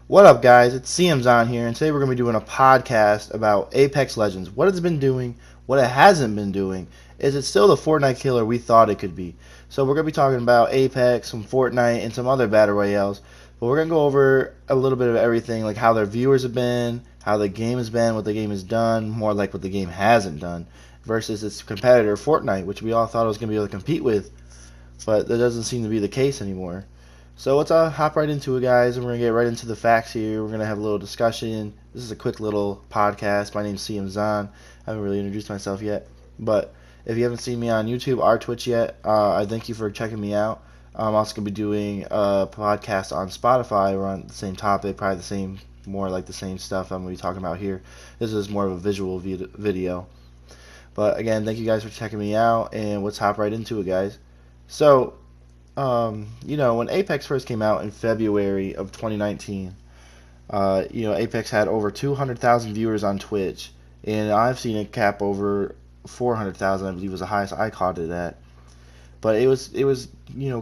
What up, guys? It's CM's on here, and today we're going to be doing a podcast about Apex Legends. What it's been doing, what it hasn't been doing. Is it still the Fortnite killer we thought it could be? So we're going to be talking about Apex, some Fortnite, and some other battle royales. But we're going to go over a little bit of everything, like how their viewers have been, how the game has been, what the game has done, more like what the game hasn't done, versus its competitor Fortnite, which we all thought it was going to be able to compete with, but that doesn't seem to be the case anymore. So let's hop right into it, guys, and we're going to get right into the facts here. We're going to have a little discussion. This is a quick little podcast. My name's CM Zahn. I haven't really introduced myself yet, but if you haven't seen me on YouTube or Twitch yet, I thank you for checking me out. I'm also going to be doing a podcast on Spotify. We're on the same topic, probably the same, more like the same stuff I'm going to be talking about here. This is more of a visual video. But again, thank you guys for checking me out, and let's hop right into it, guys. So, when Apex first came out in February of 2019, Apex had over 200,000 viewers on Twitch, and I've seen it cap over 400,000, I believe was the highest I caught it at. But it was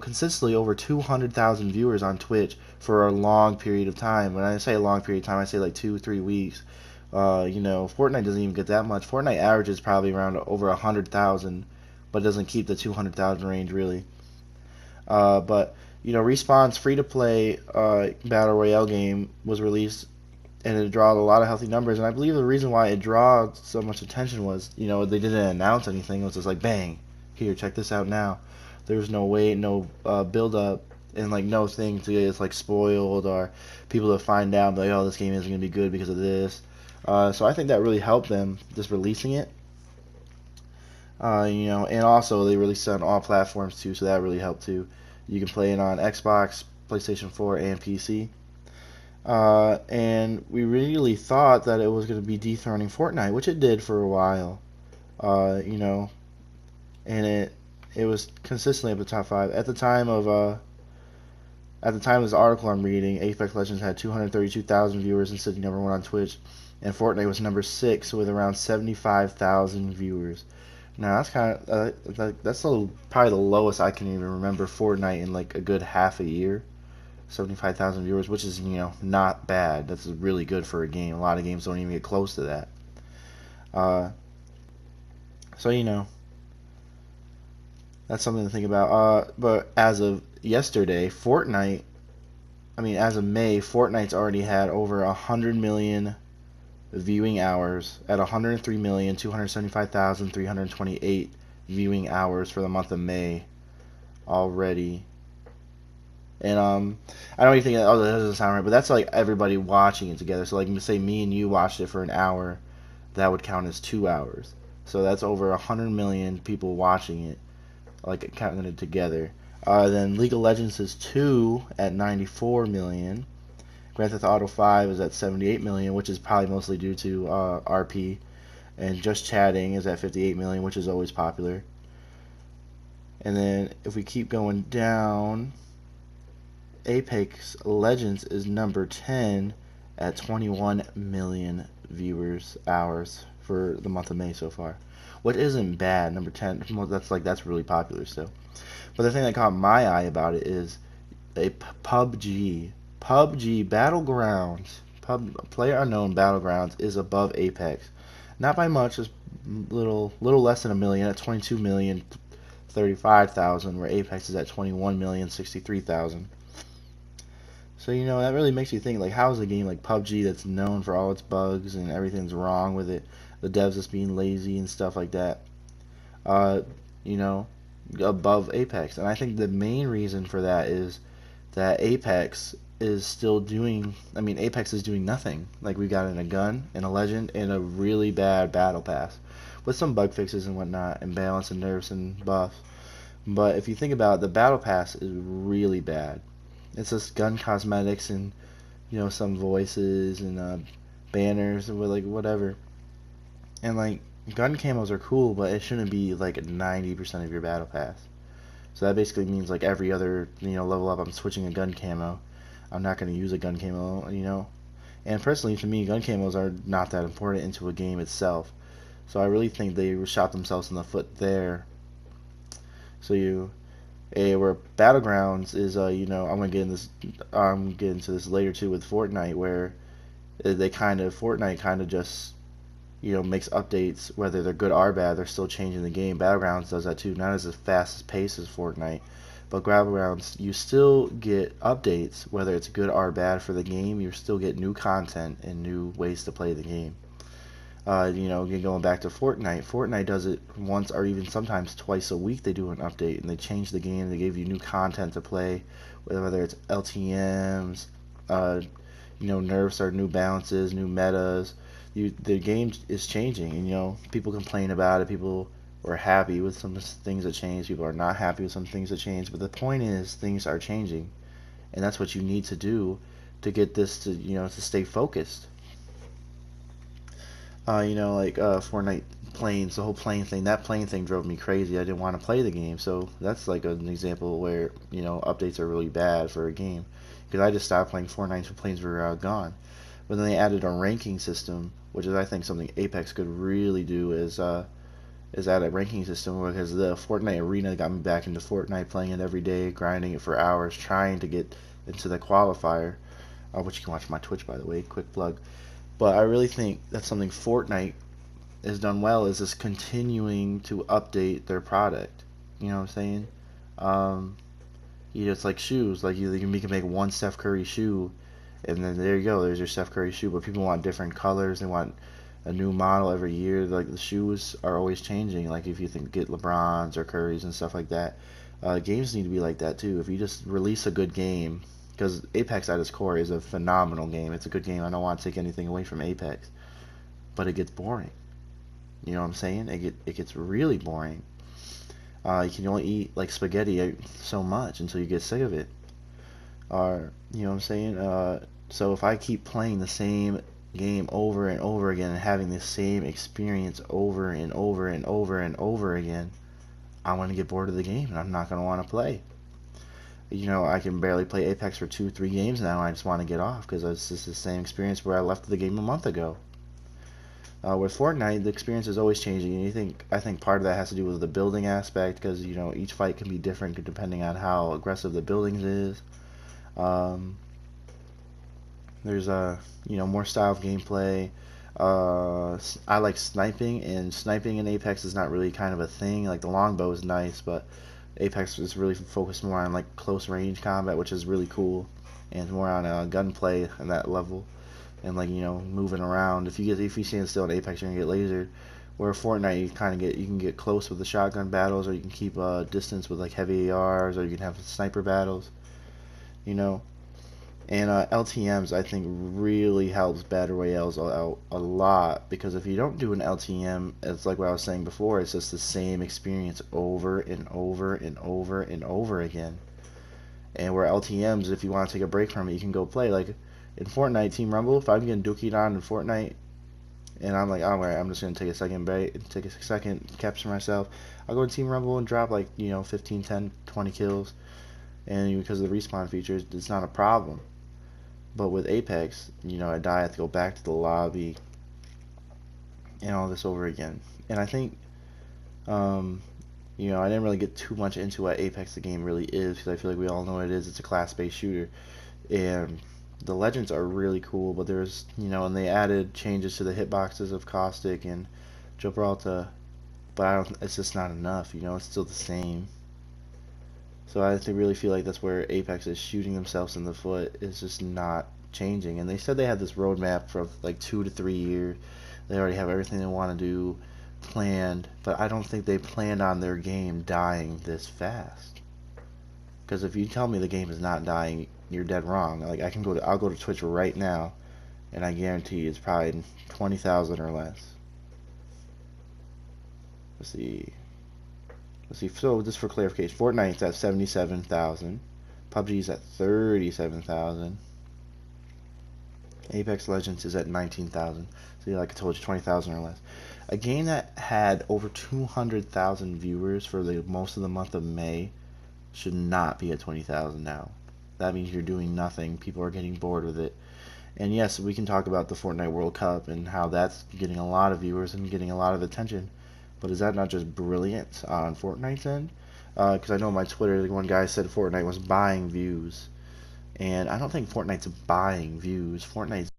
consistently over 200,000 viewers on Twitch for a long period of time. When I say a long period of time, I say like 2-3 weeks. Fortnite doesn't even get that much. Fortnite averages probably around over 100,000, but doesn't keep the 200,000 range really. But Respawn's free-to-play battle royale game was released, and it drawed a lot of healthy numbers. And I believe the reason why it drew so much attention was, they didn't announce anything. It was just like, bang, here, check this out now. There was no wait, no build-up, and like no thing to get like spoiled or people to find out like, oh, this game isn't gonna be good because of this. So I think that really helped them just releasing it. And also they released it on all platforms too, so that really helped too. You can play it on Xbox, PlayStation 4, and PC. And we really thought that it was going to be dethroning Fortnite, which it did for a while. And it was consistently up the top 5 at the time of this article I'm reading. Apex Legends had 232,000 viewers and sitting number 1 on Twitch, and Fortnite was number 6 with around 75,000 viewers. Now that's probably the lowest I can even remember Fortnite in like a good half a year. 75,000 viewers, which is not bad. That's really good for a game. A lot of games don't even get close to that. So that's something to think about. But as of yesterday, as of May, Fortnite's already had over 100 million viewing hours at 103,275,328 viewing hours for the month of May already. And I don't even think that doesn't sound right, but that's like everybody watching it together. So like say me and you watched it for an hour, that would count as 2 hours. So that's over 100 million people watching it, like counting it together. Then League of Legends is 2 at 94 million. Grand Theft Auto 5 is at 78 million, which is probably mostly due to RP. And Just Chatting is at 58 million, which is always popular. And then if we keep going down, Apex Legends is number 10 at 21 million viewers hours for the month of May so far, which isn't bad. Number 10, that's really popular still. But the thing that caught my eye about it is a PUBG Battlegrounds, PlayerUnknown Battlegrounds is above Apex, not by much, just little less than a million at 22,035,000, where Apex is at 21,063,000. So that really makes you think, like, how is a game like PUBG that's known for all its bugs and everything's wrong with it, the devs just being lazy and stuff like that, above Apex? And I think the main reason for that is that Apex is doing nothing. Like, we got in a gun and a legend and a really bad battle pass with some bug fixes and whatnot and balance and nerfs and buffs. But if you think about it, the battle pass is really bad. It's just gun cosmetics and some voices and banners and like whatever. And like gun camos are cool, but it shouldn't be like 90% of your battle pass. So that basically means like every other level up, I'm switching a gun camo. I'm not going to use a gun camo, And personally, to me, gun camos are not that important into a game itself. So I really think they shot themselves in the foot there. So Where Battlegrounds is, I'm gonna get into this later too with Fortnite, where Fortnite kind of just makes updates, whether they're good or bad. They're still changing the game. Battlegrounds does that too, not as fast as pace as Fortnite, but Battlegrounds, you still get updates, whether it's good or bad for the game. You still get new content and new ways to play the game. Going back to Fortnite. Fortnite does it once or even sometimes twice a week. They do an update and they change the game. They give you new content to play, whether it's LTMs, nerfs or new balances, new metas. The game is changing, and people complain about it. People are happy with some things that change. People are not happy with some things that change. But the point is, things are changing, and that's what you need to do to get this to stay focused. Fortnite planes, the whole plane thing. That plane thing drove me crazy. I didn't want to play the game. So that's like an example where updates are really bad for a game, because I just stopped playing Fortnite until planes were gone. But then they added a ranking system, which is I think something Apex could really do, is add a ranking system, because the Fortnite arena got me back into Fortnite, playing it every day, grinding it for hours, trying to get into the qualifier, which you can watch my Twitch, by the way, quick plug. But I really think that's something Fortnite has done well, is just continuing to update their product. You know what I'm saying? It's like shoes. Like you can make one Steph Curry shoe, and then there you go. There's your Steph Curry shoe. But people want different colors. They want a new model every year. Like the shoes are always changing. Like if you get LeBrons or Currys and stuff like that, games need to be like that too. If you just release a good game, because Apex at its core is a phenomenal game. It's a good game. I don't want to take anything away from Apex, but it gets boring. You know what I'm saying? It gets really boring. You can only eat like spaghetti so much until you get sick of it. Or you know what I'm saying? So if I keep playing the same game over and over again and having the same experience over and over and over and over again, I'm gonna get bored of the game and I'm not gonna want to play. I can barely play Apex for 2-3 games now. I just want to get off because it's just the same experience where I left the game a month ago. With Fortnite, the experience is always changing, and I think part of that has to do with the building aspect, because each fight can be different depending on how aggressive the buildings is. There's more style of gameplay. I like sniping, and sniping in Apex is not really kind of a thing. Like the longbow is nice, but Apex is really focused more on like close range combat, which is really cool, and more on gunplay on that level, and moving around. If you stand still in Apex, you're gonna get lasered. Where Fortnite, you can get close with the shotgun battles, or you can keep distance with like heavy ARs, or you can have sniper battles. And LTMs, I think, really helps Battle Royales out a lot, because if you don't do an LTM, it's like what I was saying before, it's just the same experience over and over and over and over again. And where LTMs, if you want to take a break from it, you can go play. Like in Fortnite, Team Rumble, if I'm getting dookied on in Fortnite, and I'm like, alright, I'm just going to take a second break, take a second, capture myself, I'll go to Team Rumble and drop like, 15, 10, 20 kills. And because of the respawn features, it's not a problem. But with Apex, I die, I have to go back to the lobby and all this over again. And I think, I didn't really get too much into what Apex the game really is, because I feel like we all know what it is. It's a class-based shooter, and the legends are really cool. But there's, and they added changes to the hitboxes of Caustic and Gibraltar, but it's just not enough. It's still the same. So I really feel like that's where Apex is shooting themselves in the foot. It's just not changing. And they said they had this roadmap for like 2 to 3 years. They already have everything they want to do planned, but I don't think they planned on their game dying this fast. Because if you tell me the game is not dying, you're dead wrong. Like I'll go to Twitch right now, and I guarantee it's probably 20,000 or less. Let's see. So just for clarification, Fortnite's at 77,000, PUBG's at 37,000, Apex Legends is at 19,000. So like I told you, 20,000 or less. A game that had over 200,000 viewers for most of the month of May should not be at 20,000 now. That means you're doing nothing. People are getting bored with it. And yes, we can talk about the Fortnite World Cup and how that's getting a lot of viewers and getting a lot of attention. But is that not just brilliant on Fortnite's end? Because I know on my Twitter, one guy said Fortnite was buying views, and I don't think Fortnite's buying views. Fortnite's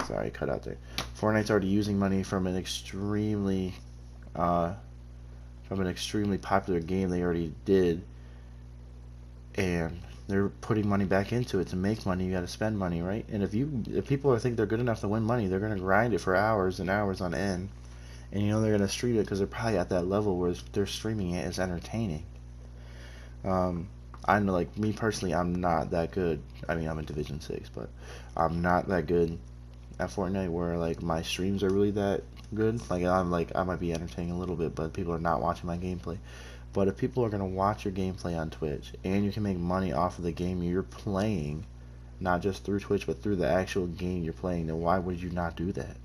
sorry, cut out there. Fortnite's already using money from an extremely popular game they already did, and they're putting money back into it. To make money, you got to spend money, right? And if people think they're good enough to win money, they're gonna grind it for hours and hours on end, and they're gonna stream it because they're probably at that level where they're streaming it as entertaining. I know, like me personally, I'm not that good. I mean, I'm in Division 6, but I'm not that good at Fortnite where like my streams are really that good. I might be entertaining a little bit, but people are not watching my gameplay. But if people are gonna watch your gameplay on Twitch and you can make money off of the game you're playing, not just through Twitch but through the actual game you're playing, then why would you not do that?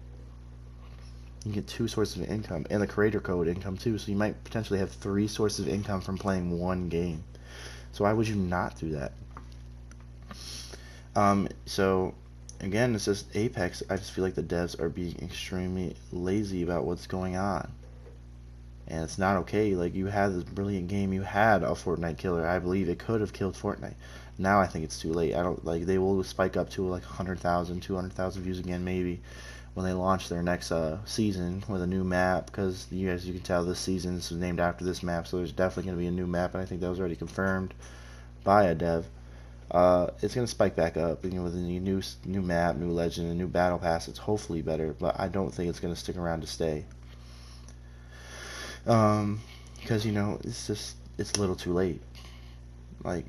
You get two sources of income and the creator code income too, so you might potentially have three sources of income from playing one game. So why would you not do that? So again, it's just Apex. I just feel like the devs are being extremely lazy about what's going on, and it's not okay. Like, you had this brilliant game, you had a Fortnite killer. I believe it could have killed Fortnite. Now I think it's too late. I don't like they will spike up to like 100,000, 200,000 views again maybe when they launch their next season with a new map, because as you can tell, this season is named after this map, so there's definitely going to be a new map, and I think that was already confirmed by a dev. It's gonna spike back up, with a new map, new legend, a new battle pass. It's hopefully better, but I don't think it's gonna stick around to stay. Because it's a little too late. Like,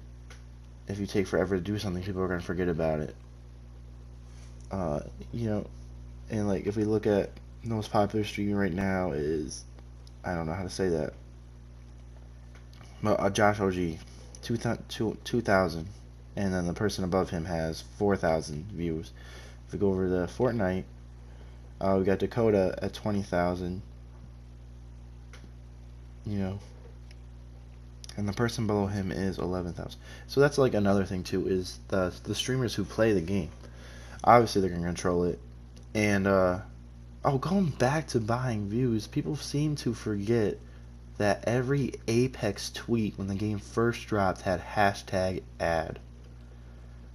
if you take forever to do something, people are gonna forget about it. You know, and like if we look at the most popular streamer right now is, I don't know how to say that, but Josh OG, 2,000. And then the person above him has 4,000 views. If we go over to Fortnite, we got Dakota at 20,000. And the person below him is 11,000. So that's like another thing too, is the streamers who play the game. Obviously they're gonna control it. And going back to buying views, people seem to forget that every Apex tweet when the game first dropped had hashtag ad.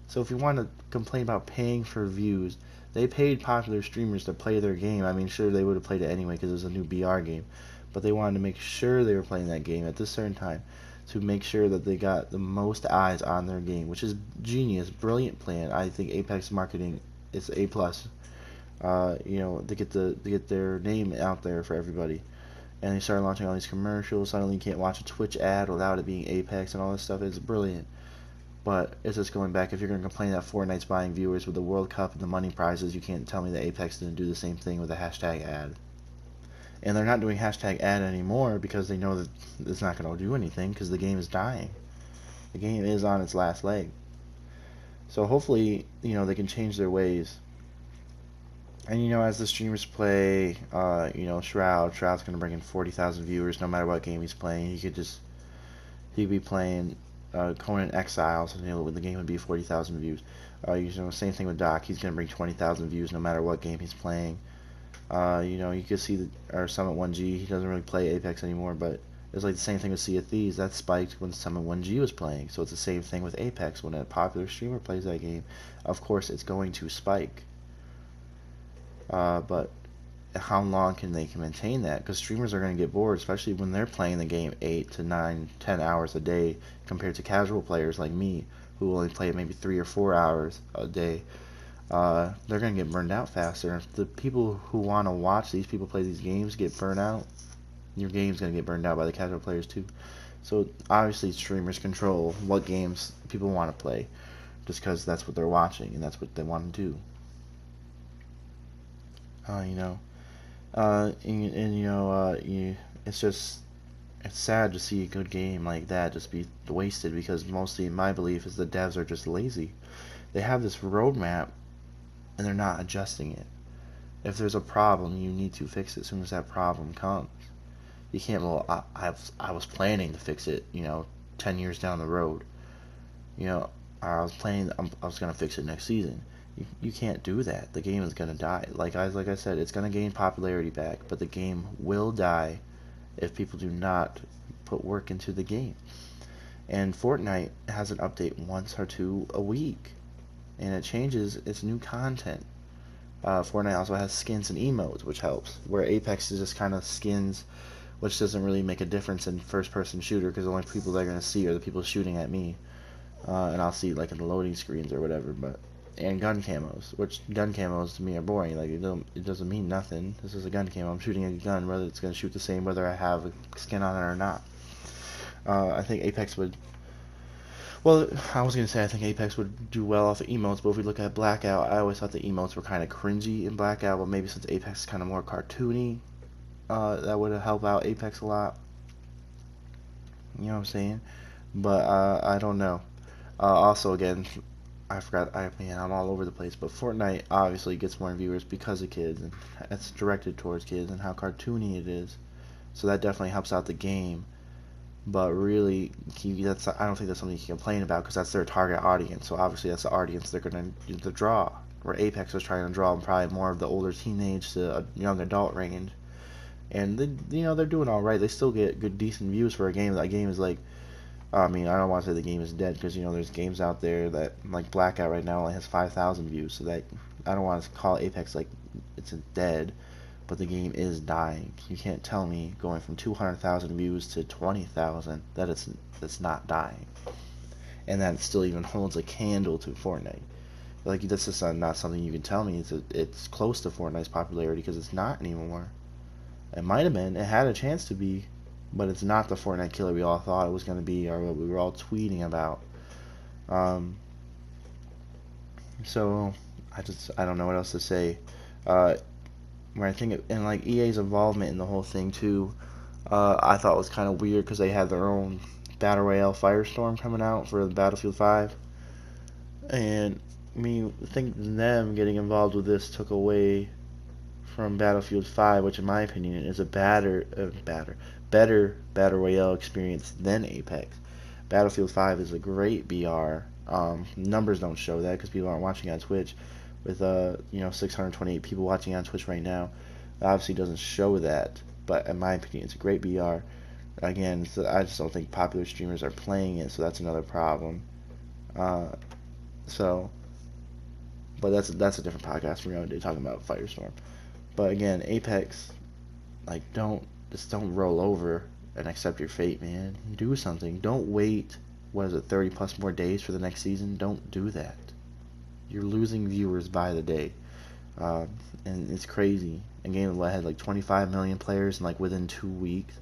So if you want to complain about paying for views, they paid popular streamers to play their game. I mean, sure, they would have played it anyway because it was a new BR game, but they wanted to make sure they were playing that game at this certain time to make sure that they got the most eyes on their game, which is genius, brilliant plan. I think Apex marketing is A+. To get their name out there for everybody. And they started launching all these commercials. Suddenly you can't watch a Twitch ad without it being Apex and all this stuff. It's brilliant. But it's just going back, if you're going to complain that Fortnite's buying viewers with the World Cup and the money prizes, you can't tell me that Apex didn't do the same thing with a hashtag ad. And they're not doing hashtag ad anymore because they know that it's not going to do anything because the game is dying. The game is on its last leg. So hopefully, they can change their ways. And as the streamers play, Shroud's going to bring in 40,000 viewers no matter what game he's playing. He'd be playing Conan Exiles, and the game would be 40,000 views. Same thing with Doc. He's going to bring 20,000 views no matter what game he's playing. You could see our Summit 1G. He doesn't really play Apex anymore, but it's like the same thing with Sea of Thieves. That spiked when Summit 1G was playing. So it's the same thing with Apex. When a popular streamer plays that game, of course it's going to spike. But how long can they maintain that? Because streamers are going to get bored, especially when they're playing the game 8 to 9, 10 hours a day, compared to casual players like me, who only play it maybe 3 or 4 hours a day. They're going to get burned out faster. If the people who want to watch these people play these games get burned out, your game's going to get burned out by the casual players too. So obviously streamers control what games people want to play, just because that's what they're watching and that's what they want to do. It's sad to see a good game like that just be wasted, because mostly my belief is the devs are just lazy. They have this roadmap and they're not adjusting it. If there's a problem, you need to fix it as soon as that problem comes. You can't, I was planning to fix it, 10 years down the road. I was going to fix it next season. You can't do that. The game is gonna die. Like I said, it's gonna gain popularity back, but the game will die if people do not put work into the game. And Fortnite has an update once or two a week, and it changes its new content. Fortnite also has skins and emotes, which helps. Where Apex is just kind of skins, which doesn't really make a difference in first-person shooter because the only people they're gonna see are the people shooting at me, and I'll see like in the loading screens or whatever. But and gun camos, which gun camos to me are boring. Like it doesn't mean nothing. This is a gun camo. I'm shooting a gun, whether it's gonna shoot the same whether I have a skin on it or not. I think Apex would. Well, I was gonna say I think Apex would do well off of emotes, but if we look at Blackout, I always thought the emotes were kind of cringy in Blackout, but maybe since Apex is kind of more cartoony, that would help out Apex a lot. You know what I'm saying? But I don't know. Also, again, I forgot. I'm all over the place. But Fortnite obviously gets more viewers because of kids, and it's directed towards kids and how cartoony it is. So that definitely helps out the game. But really, I don't think that's something you can complain about because that's their target audience. So obviously, that's the audience they're going to draw. Where Apex was trying to draw probably more of the older teenage to a young adult range, and they're doing all right. They still get good, decent views for a game. That game is like, I mean, I don't want to say the game is dead because there's games out there that like Blackout right now only has 5,000 views. So that I don't want to call Apex like it's dead. But the game is dying. You can't tell me going from 200,000 views to 20,000 that it's not dying, and that it still even holds a candle to Fortnite. Like that's just not something you can tell me. It's close to Fortnite's popularity because it's not anymore. It might have been. It had a chance to be, but it's not the Fortnite killer we all thought it was going to be, or what we were all tweeting about. So I don't know what else to say. Where I think and like EA's involvement in the whole thing too, I thought was kind of weird because they had their own Battle Royale Firestorm coming out for Battlefield 5, and I think them getting involved with this took away from Battlefield 5, which in my opinion is a better Battle Royale experience than Apex. Battlefield 5 is a great BR. Numbers don't show that because people aren't watching on Twitch. With 628 people watching on Twitch right now, it obviously doesn't show that. But in my opinion, it's a great BR. Again, I just don't think popular streamers are playing it, so that's another problem. But that's a different podcast. We're going to be talking about Firestorm. But again, Apex, like don't roll over and accept your fate, man. Do something. Don't wait. 30 plus more days for the next season? Don't do that. You're losing viewers by the day, and it's crazy. A game that had like 25 million players and like within 2 weeks,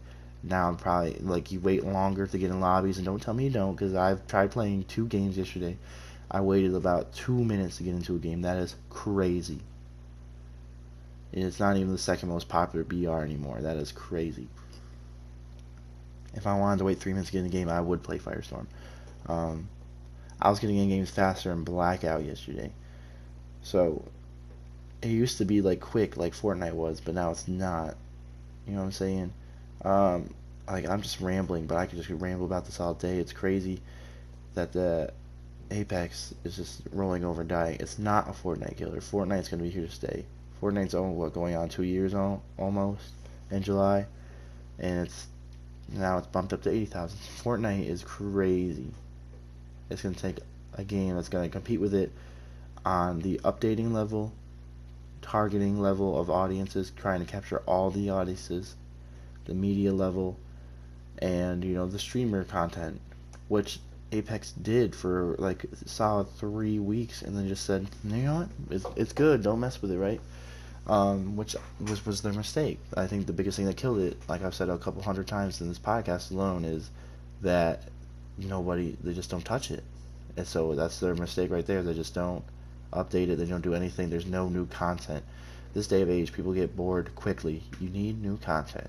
now I'm probably like you wait longer to get in lobbies, and don't tell me you don't, because I've tried playing 2 games yesterday. I waited about 2 minutes to get into a game. That is crazy. It's not even the second most popular BR anymore. That is crazy. If I wanted to wait 3 minutes to get in a game, I would play Firestorm. I was getting in games faster in Blackout yesterday. So it used to be like quick like Fortnite was, but now it's not. You know what I'm saying? Like I'm just rambling, but I could just ramble about this all day. It's crazy that the Apex is just rolling over and dying. It's not a Fortnite killer. Fortnite's gonna be here to stay. Fortnite's going on 2 years almost in July, and now it's bumped up to 80,000. Fortnite is crazy. It's going to take a game that's going to compete with it on the updating level, targeting level of audiences, trying to capture all the audiences, the media level, and the streamer content, which Apex did for like a solid 3 weeks, and then just said, you know what, it's good, don't mess with it, right? Which was their mistake. I think the biggest thing that killed it, like I've said a couple hundred times in this podcast alone, is that they just don't touch it. And so that's their mistake right there. They just don't update it. They don't do anything. There's no new content. This day of age, people get bored quickly. You need new content.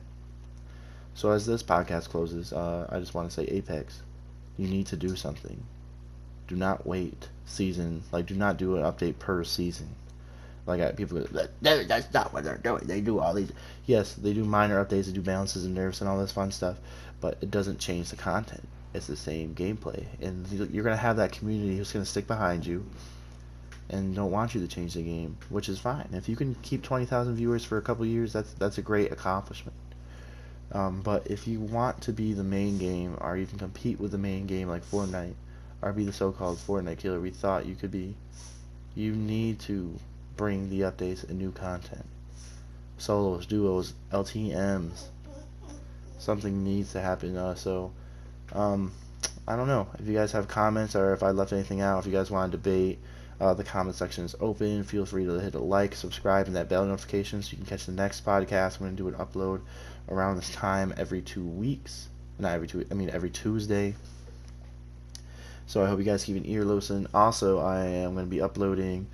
So as this podcast closes, I just want to say, Apex, you need to do something. Do not wait do not do an update per season. Like people go, that's not what they're doing. They do all these. Yes, they do minor updates. They do balances and nerfs and all this fun stuff, but it doesn't change the content. It's the same gameplay, and you're gonna have that community who's gonna stick behind you, and don't want you to change the game, which is fine. If you can keep 20,000 viewers for a couple years, that's a great accomplishment. But if you want to be the main game, or even compete with the main game like Fortnite, or be the so-called Fortnite killer we thought you could be, you need to bring the updates and new content. Solos, duos, LTMs. Something needs to happen. I don't know if you guys have comments or if I left anything out. If you guys want to debate, the comment section is open. Feel free to hit a like, subscribe, and that bell notification so you can catch the next podcast. I'm going to do an upload around this time every 2 weeks. Not every 2 weeks, I mean every Tuesday. So I hope you guys keep an ear loosened. Also, I am going to be uploading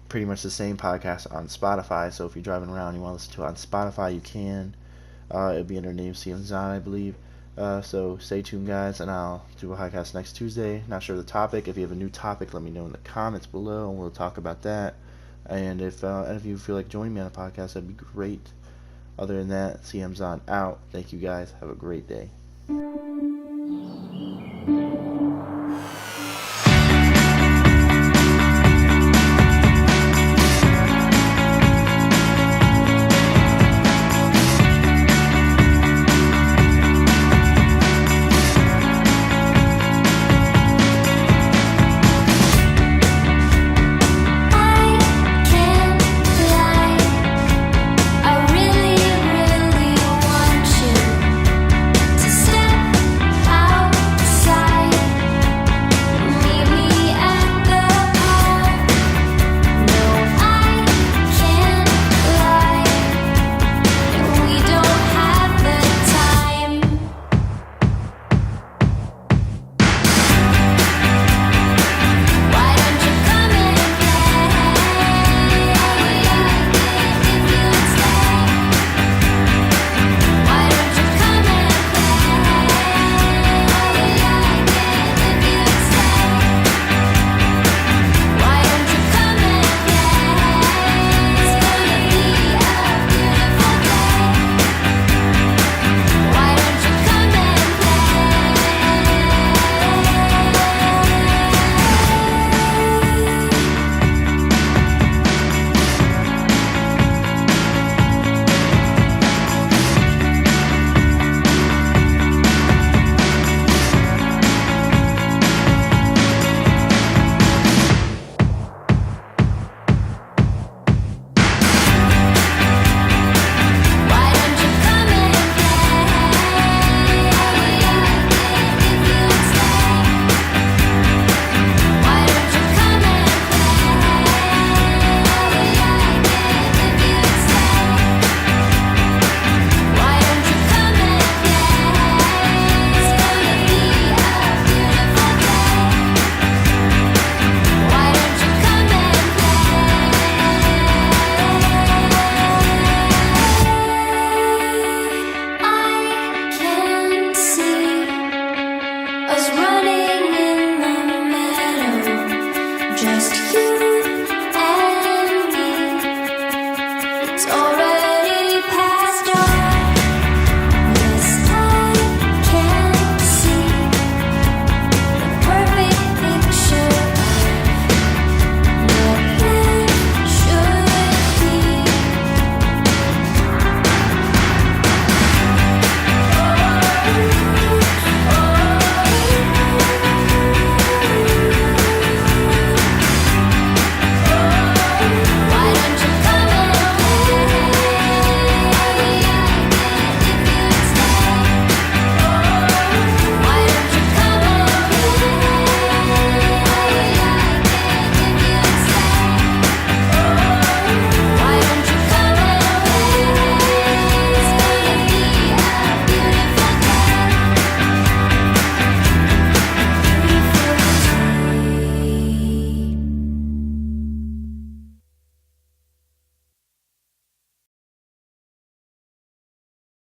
pretty much the same podcast on Spotify. So if you're driving around and you want to listen to it on Spotify, you can. It'll be under name CM Zon, I believe. So stay tuned, guys, and I'll do a podcast next Tuesday. Not sure the topic. If you have a new topic, let me know in the comments below, and we'll talk about that. And if any of you feel like joining me on a podcast, that'd be great. Other than that, CM Zon out. Thank you, guys. Have a great day.